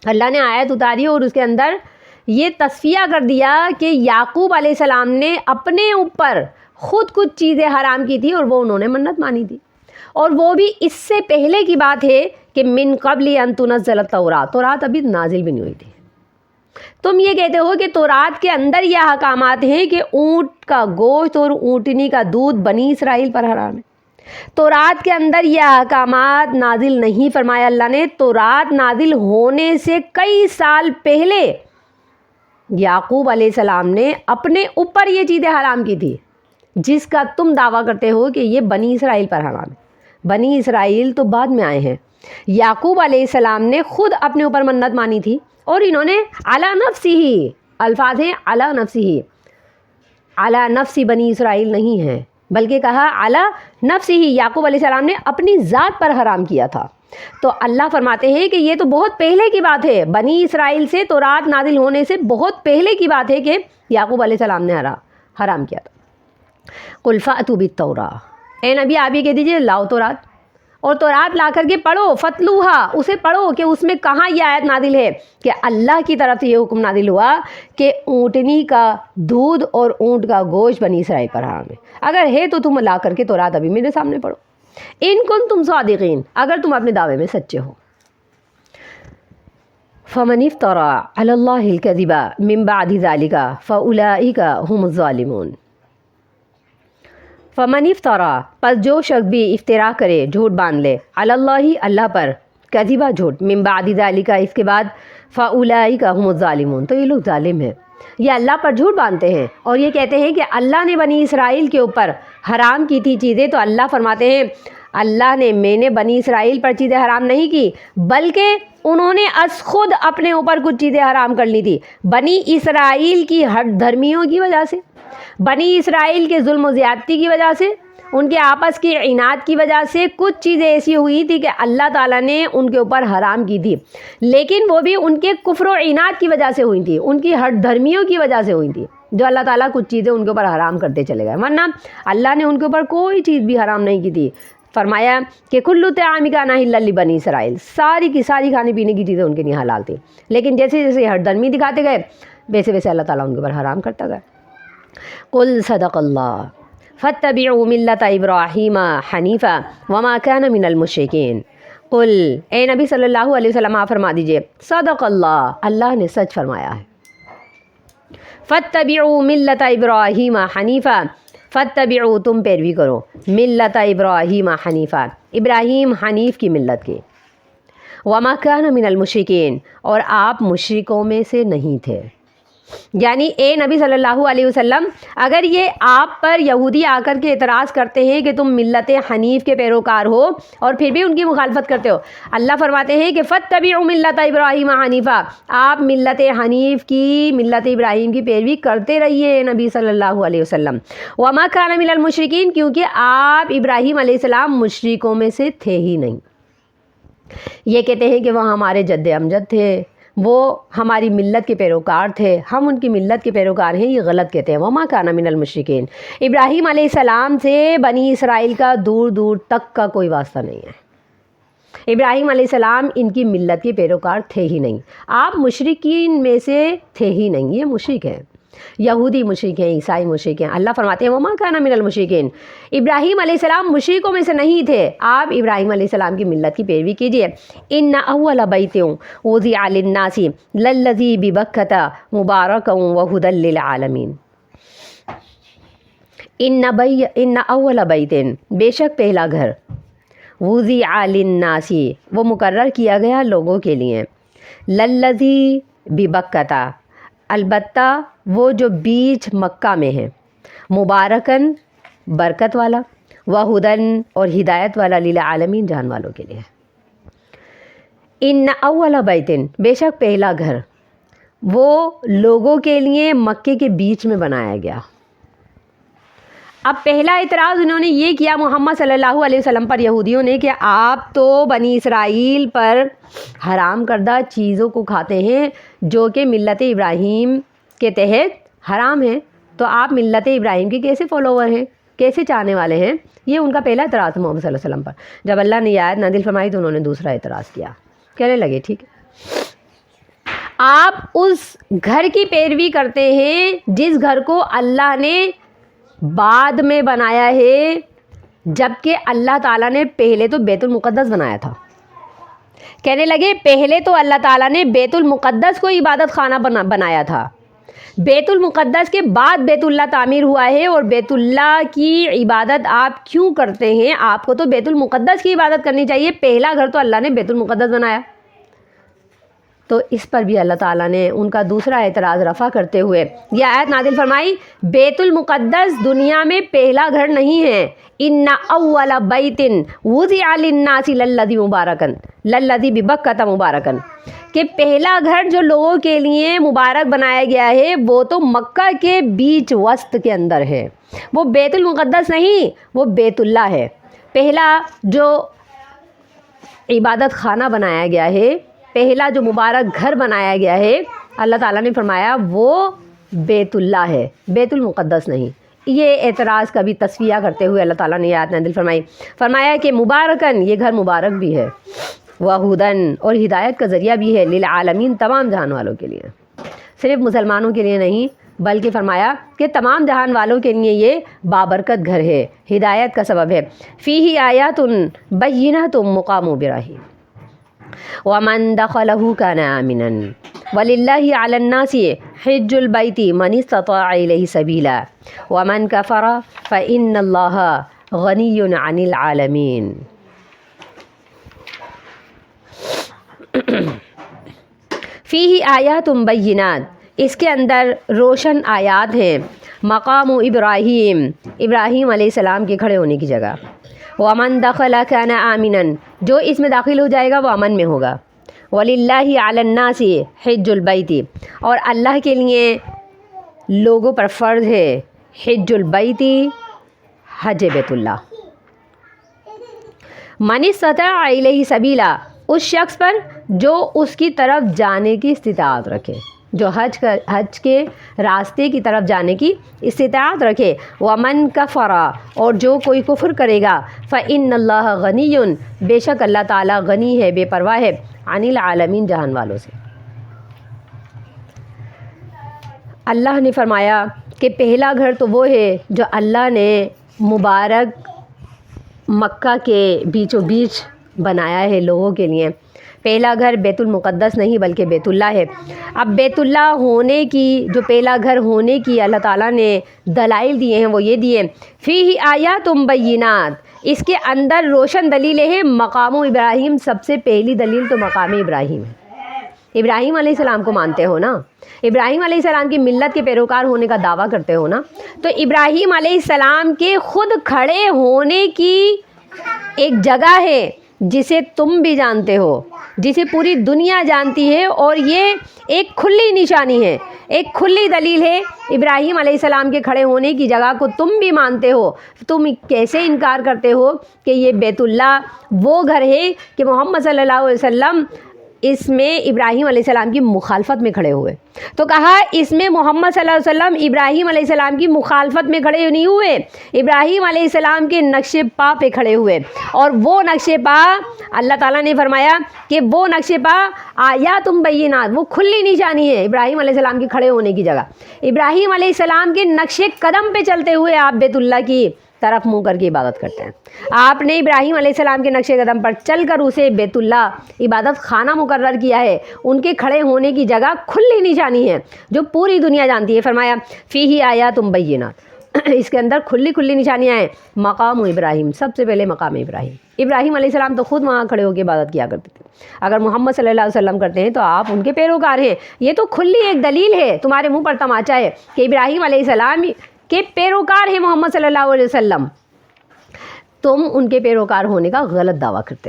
اللہ نے آیت اتاری اور اس کے اندر یہ تصفیہ کر دیا کہ یعقوب علیہ السلام نے اپنے اوپر خود کچھ چیزیں حرام کی تھی اور وہ انہوں نے منت مانی تھی، اور وہ بھی اس سے پہلے کی بات ہے کہ من قبل ان تنزل التوراۃ، تورات ابھی نازل بھی نہیں ہوئی تھی۔ تم یہ کہتے ہو کہ تورات کے اندر یہ احکامات ہیں کہ اونٹ کا گوشت اور اونٹنی کا دودھ بنی اسرائیل پر حرام ہے۔ تورات کے اندر یہ احکامات نازل نہیں فرمایا اللہ نے، تورات نازل ہونے سے کئی سال پہلے یعقوب علیہ السلام نے اپنے اوپر یہ چیزیں حرام کی تھی، جس کا تم دعویٰ کرتے ہو کہ یہ بنی اسرائیل پر حرام ہے۔ بنی اسرائیل تو بعد میں آئے ہیں، یعقوب علیہ السلام نے خود اپنے اوپر منت مانی تھی، اور انہوں نے علی نفسی ہی، الفاظ ہیں علی نفسی ہی، علی نفسی بنی اسرائیل نہیں ہے، بلکہ کہا علی نفسی ہی، یعقوب علیہ السلام نے اپنی ذات پر حرام کیا تھا۔ تو اللہ فرماتے ہیں کہ یہ تو بہت پہلے کی بات ہے، بنی اسرائیل سے تورات نازل ہونے سے بہت پہلے کی بات ہے کہ یعقوب علیہ السلام نے حرام کیا تھا۔ قل فأتوا بالتوراۃ، اے نبی آپ یہ کہہ دیجیے لاؤ تورات، اور تورات لا کر کے پڑھو، فتلوہا، اسے پڑھو کہ اس میں کہاں یہ آیت نازل ہے کہ اللہ کی طرف سے یہ حکم نازل ہوا کہ اونٹنی کا دودھ اور اونٹ کا گوشت بنی اسرائیل پر حرام ہے۔ اگر ہے تو تم لا کر کے تورات ابھی میرے سامنے پڑھو، ان کنتم صادقین، اگر تم اپنے دعوے میں سچے ہو۔ فمن افترى علی اللہ الکذب من بعد ذلک فاولئک هم الظالمون۔ فمن افترا، پس جو شخص بھی افترا کرے، جھوٹ باندھ لے، علی اللہ، اللہ پر، کذبہ جھوٹ، من بعد ذالک، اس کے بعد، فاولئک هم الظالمون، تو یہ لوگ ظالم ہیں۔ یہ اللہ پر جھوٹ باندھتے ہیں اور یہ کہتے ہیں کہ اللہ نے بنی اسرائیل کے اوپر حرام کی تھی چیزیں، تو اللہ فرماتے ہیں میں نے بنی اسرائیل پر چیزیں حرام نہیں کی، بلکہ انہوں نے از خود اپنے اوپر کچھ چیزیں حرام کر لی تھی، بنی اسرائیل کی ہٹ دھرمیوں کی وجہ سے، بنی اسرائیل کے ظلم و زیادتی کی وجہ سے، ان کے آپس کی عناد کی وجہ سے کچھ چیزیں ایسی ہوئی تھی کہ اللہ تعالیٰ نے ان کے اوپر حرام کی تھی، لیکن وہ بھی ان کے کفر و عناد کی وجہ سے ہوئی تھی، ان کی ہٹ دھرمیوں کی وجہ سے ہوئی تھی، جو اللہ تعالیٰ کچھ چیزیں ان کے اوپر حرام کرتے چلے گئے، ورنہ اللہ نے ان کے اوپر کوئی چیز بھی حرام نہیں کی تھی۔ فرمایا کہ کلو طعام کان حلا لبنی اسرائیل، ساری کی ساری کھانے پینے کی چیزیں ان کے لیے حلال تھی، لیکن جیسے جیسے ہٹ دھرمی دکھاتے گئے ویسے ویسے اللہ تعالیٰ ان کے اوپر حرام کرتا گیا۔ قل صدق اللہ فاتبعوا ملت ابراہیم حنیفا وما کان من المشرکین۔ قل، اے نبی صلی اللہ علیہ وسلم آپ فرما دیجئے، صدق اللہ، اللہ نے سچ فرمایا ہے۔ فاتبعوا ملت ابراہیم حنیفا، فاتبعوا تم پیروی کرو، ملت ابراہیم حنیفا، ابراہیم حنیف کی ملت کی، وما کان من المشرکین، اور آپ مشرکوں میں سے نہیں تھے۔ یعنی اے نبی صلی اللہ علیہ وسلم، اگر یہ آپ پر یہودی آ کر کے اعتراض کرتے ہیں کہ تم ملت حنیف کے پیروکار ہو اور پھر بھی ان کی مخالفت کرتے ہو، اللہ فرماتے ہیں کہ فاتبعوا ملت ابراہیم حنیفا، آپ ملت حنیف کی، ملت ابراہیم کی پیروی کرتے رہیے نبی صلی اللہ علیہ وسلم۔ وما کان من المشرکین، کیونکہ آپ ابراہیم علیہ السلام مشرکوں میں سے تھے ہی نہیں۔ یہ کہتے ہیں کہ وہ ہمارے جد امجد تھے، وہ ہماری ملت کے پیروکار تھے، ہم ان کی ملت کے پیروکار ہیں، یہ غلط کہتے ہیں۔ وما کان من المشرکین، ابراہیم علیہ السلام سے بنی اسرائیل کا دور دور تک کا کوئی واسطہ نہیں ہے، ابراہیم علیہ السلام ان کی ملت کے پیروکار تھے ہی نہیں، آپ مشرکین میں سے تھے ہی نہیں، یہ مشرک ہیں، یہودی مشرک ہیں، عیسائی مشرک ہیں۔ اللہ فرماتے ہیں وما کان من المشرکین، ابراہیم علیہ السلام مشرکوں میں سے نہیں تھے، آپ ابراہیم علیہ السلام کی ملت کی پیروی کیجیے۔ ان اول بیت وضع للناس للذی ببکۃ مبارکا وہدی للعالمین۔ ان اول بیت، بے شک پہلا گھر، وضع للناس، وہ مقرر کیا گیا لوگوں کے لیے، للذی ببکۃ، البتہ وہ جو بیچ مکہ میں ہے، مبارکن، برکت والا، وہدن، اور ہدایت والا، للعالمین، جان والوں کے لیے۔ ان اول بیتن، بے شک پہلا گھر، وہ لوگوں کے لیے مکے کے بیچ میں بنایا گیا۔ اب پہلا اعتراض انہوں نے یہ کیا محمد صلی اللہ علیہ وسلم پر، یہودیوں نے، کہ آپ تو بنی اسرائیل پر حرام کردہ چیزوں کو کھاتے ہیں جو کہ ملت ابراہیم کے تحت حرام ہیں، تو آپ ملت ابراہیم کے کیسے فالوور ہیں، کیسے چاہنے والے ہیں؟ یہ ان کا پہلا اعتراض تھا محمد صلی اللہ علیہ وسلم پر۔ جب اللہ نے یہ آیت نازل فرمائی تو انہوں نے دوسرا اعتراض کیا، کہنے لگے ٹھیک ہے آپ اس گھر کی پیروی کرتے ہیں جس گھر کو اللہ نے بعد میں بنایا ہے، جبکہ اللہ تعالیٰ نے پہلے تو بیت المقدس بنایا تھا۔ کہنے لگے پہلے تو اللہ تعالیٰ نے بیت المقدس کو عبادت خانہ بنایا تھا، بیت المقدس کے بعد بیت اللہ تعمیر ہوا ہے، اور بیت اللہ کی عبادت آپ کیوں کرتے ہیں؟ آپ کو تو بیت المقدس کی عبادت کرنی چاہیے، پہلا گھر تو اللہ نے بیت المقدس بنایا۔ تو اس پر بھی اللہ تعالیٰ نے ان کا دوسرا اعتراض رفع کرتے ہوئے یہ آیت نازل فرمائی، بیت المقدس دنیا میں پہلا گھر نہیں ہے، ان اول بیت وضع للناس للذی ببکۃ مبارکا، کہ پہلا گھر جو لوگوں کے لیے مبارک بنایا گیا ہے وہ تو مکہ کے بیچ وسط کے اندر ہے، وہ بیت المقدس نہیں، وہ بیت اللہ ہے۔ پہلا جو عبادت خانہ بنایا گیا ہے، پہلا جو مبارک گھر بنایا گیا ہے، اللہ تعالیٰ نے فرمایا وہ بیت اللہ ہے، بیت المقدس نہیں۔ یہ اعتراض کا بھی تصفیہ کرتے ہوئے اللہ تعالیٰ نے آیت نازل فرمایا کہ مبارکن، یہ گھر مبارک بھی ہے، وہدن، اور ہدایت کا ذریعہ بھی ہے، للعالمین، تمام جہان والوں کے لیے، صرف مسلمانوں کے لیے نہیں بلکہ فرمایا کہ تمام جہان والوں کے لیے یہ بابرکت گھر ہے، ہدایت کا سبب ہے۔ فیہ آیات بینات مقام ابراہیم ومن دخلہ کان آمنا وللہ علی الناس حج البیت من استطاع الیہ سبیلا ومن کفر فإن اللہ غنی عن العالمین۔ فیہ آیات بینات، اس کے اندر روشن آیات ہیں، مقام ابراہیم، ابراہیم علیہ السلام کے کھڑے ہونے کی جگہ، ومن دخل کان آمنا، جو اس میں داخل ہو جائے گا وہ امن میں ہوگا، وللہ علی الناس حج البیت، اور اللہ کے لیے لوگوں پر فرض ہے حج البیت، حج بیت اللہ، من استطاع الیہ سبیلا، اس شخص پر جو اس کی طرف جانے کی استطاعت رکھے، جو حج کے راستے کی طرف جانے کی استطاعت رکھے، ومن کفر، اور جو کوئی کفر کرے گا، فإن اللہ غنی، بے شک اللہ تعالیٰ غنی ہے، بے پرواہ ہے، عن العالمین، جہان والوں سے۔ اللہ نے فرمایا کہ پہلا گھر تو وہ ہے جو اللہ نے مبارک مکہ کے بیچوں بیچ بنایا ہے لوگوں کے لیے، پہلا گھر بیت المقدس نہیں بلکہ بیت اللہ ہے۔ اب بیت اللہ ہونے کی، جو پہلا گھر ہونے کی اللہ تعالیٰ نے دلائل دیے ہیں وہ یہ دیے، فیہ آیات بینات، اس کے اندر روشن دلیلیں ہیں، مقام ابراہیم، سب سے پہلی دلیل تو مقام ابراہیم ہے۔ ابراہیم علیہ السلام کو مانتے ہو نا، ابراہیم علیہ السلام کی ملت کے پیروکار ہونے کا دعویٰ کرتے ہو نا، تو ابراہیم علیہ السلام کے خود کھڑے ہونے کی ایک جگہ ہے جسے تم بھی جانتے ہو، جسے پوری دنیا جانتی ہے، اور یہ ایک کھلی نشانی ہے، ایک کھلی دلیل ہے، ابراہیم علیہ السلام کے کھڑے ہونے کی جگہ کو تم بھی مانتے ہو، تم کیسے انکار کرتے ہو کہ یہ بیت اللہ وہ گھر ہے کہ محمد صلی اللہ علیہ وسلم اس میں ابراہیم علیہ السلام کی مخالفت میں کھڑے ہوئے؟ تو کہا اس میں محمد صلی اللہ علیہ وسلم ابراہیم علیہ السلام کی مخالفت میں کھڑے نہیں ہوئے، ابراہیم علیہ السلام کے نقش پا پہ کھڑے ہوئے، اور وہ نقش پا اللہ تعالیٰ نے فرمایا کہ وہ نقش پا آیات بینات، وہ کھلی نشانی ہے ابراہیم علیہ السلام کے کھڑے ہونے کی جگہ، ابراہیم علیہ السلام کے نقش قدم پہ چلتے ہوئے آپ بیت اللہ کی طرف منہ کر کے عبادت کرتے ہیں۔ آپ نے ابراہیم علیہ السلام کے نقش قدم پر چل کر اسے بیت اللہ عبادت خانہ مقرر کیا ہے، ان کے کھڑے ہونے کی جگہ کھلی نشانی ہے جو پوری دنیا جانتی ہے۔ فرمایا فیہ آیات بینات، اس کے اندر کھلی نشانیاں ہیں، مقام ابراہیم، سب سے پہلے مقام ابراہیم، ابراہیم علیہ السلام تو خود وہاں کھڑے ہو کے عبادت کیا کرتے تھے، اگر محمد صلی اللہ علیہ وسلم کرتے ہیں تو آپ ان کے پیروکار ہیں، یہ تو کھلی ایک دلیل ہے، تمہارے منہ پر تماچا ہے کہ ابراہیم علیہ السلام کے پیروکار ہیں محمد صلی اللہ علیہ وسلم، تم ان کے پیروکار ہونے کا غلط دعویٰ کرتے